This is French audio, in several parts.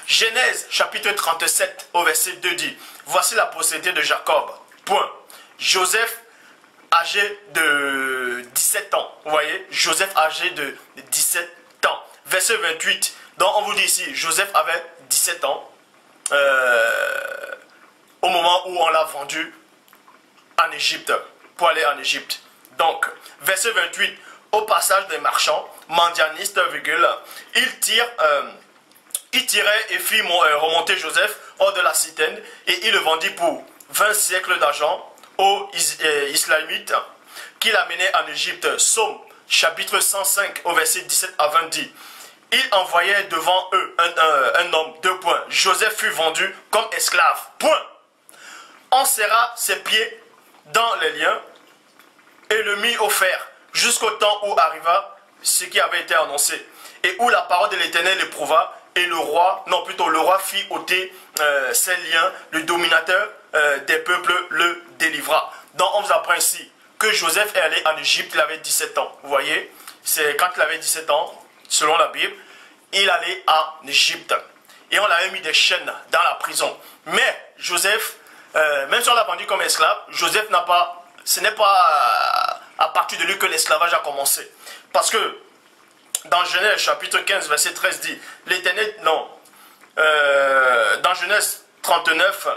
Genèse chapitre 37 au verset 2 dit, voici la procédure de Jacob. Point. Joseph âgé de 17 ans. Vous voyez, Joseph âgé de 17 ans. Verset 28. Donc on vous dit ici, Joseph avait 17 ans au moment où on l'a vendu en Égypte, pour aller en Égypte. Donc, verset 28, au passage des marchands, mendianistes, virgule, il tirait et fit remonter Joseph hors de la citerne et il le vendit pour 20 siècles d'argent aux Islamites qu'il amenait en Égypte. Psaume chapitre 105 au verset 17 à 20 dit, il envoyait devant eux un homme, 2 points. Joseph fut vendu comme esclave. Point. On serra ses pieds dans les liens et le mit au fer jusqu'au temps où arriva ce qui avait été annoncé et où la parole de l'Éternel éprouva et le roi fit ôter ses liens, le dominateur des peuples le délivra. Donc on vous apprend ici que Joseph est allé en Égypte, il avait 17 ans. Vous voyez, c'est quand il avait 17 ans, selon la Bible, il allait en Égypte. Et on l'avait mis des chaînes dans la prison. Mais Joseph, même si on l'a vendu comme esclave, Joseph n'a pas, ce n'est pas à partir de lui que l'esclavage a commencé. Parce que dans Genèse chapitre 15 verset 13 dit, l'Éternel, non, dans Genèse 39,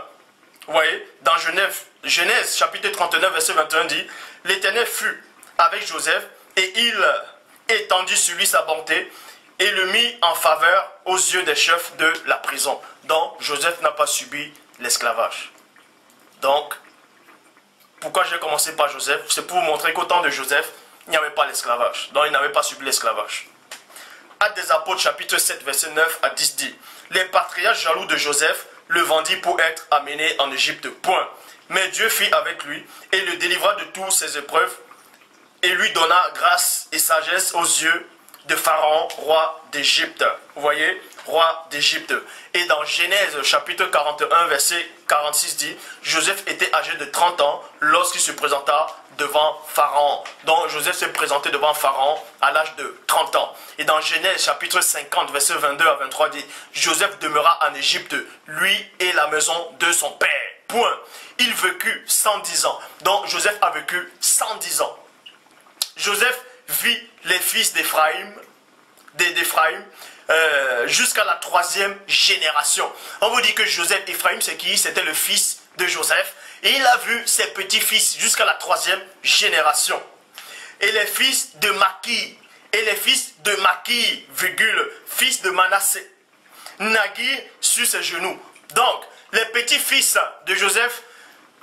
vous voyez, dans Genèse chapitre 39 verset 21 dit, l'Éternel fut avec Joseph et il étendit sur lui sa bonté et le mit en faveur aux yeux des chefs de la prison. Donc Joseph n'a pas subi l'esclavage. Donc, pourquoi j'ai commencé par Joseph? C'est pour vous montrer qu'au temps de Joseph, il n'y avait pas l'esclavage. Donc il n'avait pas subi l'esclavage. Actes des Apôtres chapitre 7 verset 9 à 10 dit, les patriarches jaloux de Joseph le vendirent pour être amené en Égypte. Point. Mais Dieu fit avec lui et le délivra de toutes ses épreuves et lui donna grâce et sagesse aux yeux de Pharaon, roi d'Égypte. Vous voyez, roi d'Égypte. Et dans Genèse chapitre 41 verset 46 dit, Joseph était âgé de 30 ans lorsqu'il se présenta devant Pharaon. Donc Joseph s'est présenté devant Pharaon à l'âge de 30 ans. Et dans Genèse chapitre 50 verset 22 à 23 dit, Joseph demeura en Égypte, lui et la maison de son père. Point. Il vécut 110 ans. Donc Joseph a vécu 110 ans. Joseph vit les fils d'Éphraïm, jusqu'à la 3e génération. On vous dit que Joseph, Éphraïm, c'est qui? C'était le fils de Joseph. Et il a vu ses petits-fils jusqu'à la 3e génération. Et les fils de Maki, virgule, fils de Manassé, naguirent sur ses genoux. Donc, les petits-fils de Joseph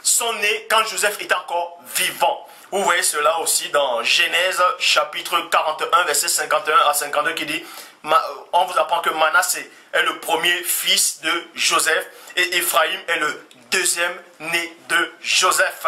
sont nés quand Joseph était encore vivant. Vous voyez cela aussi dans Genèse chapitre 41, verset 51 à 52 qui dit, on vous apprend que Manassé est le premier fils de Joseph et Éphraïm est le deuxième né de Joseph.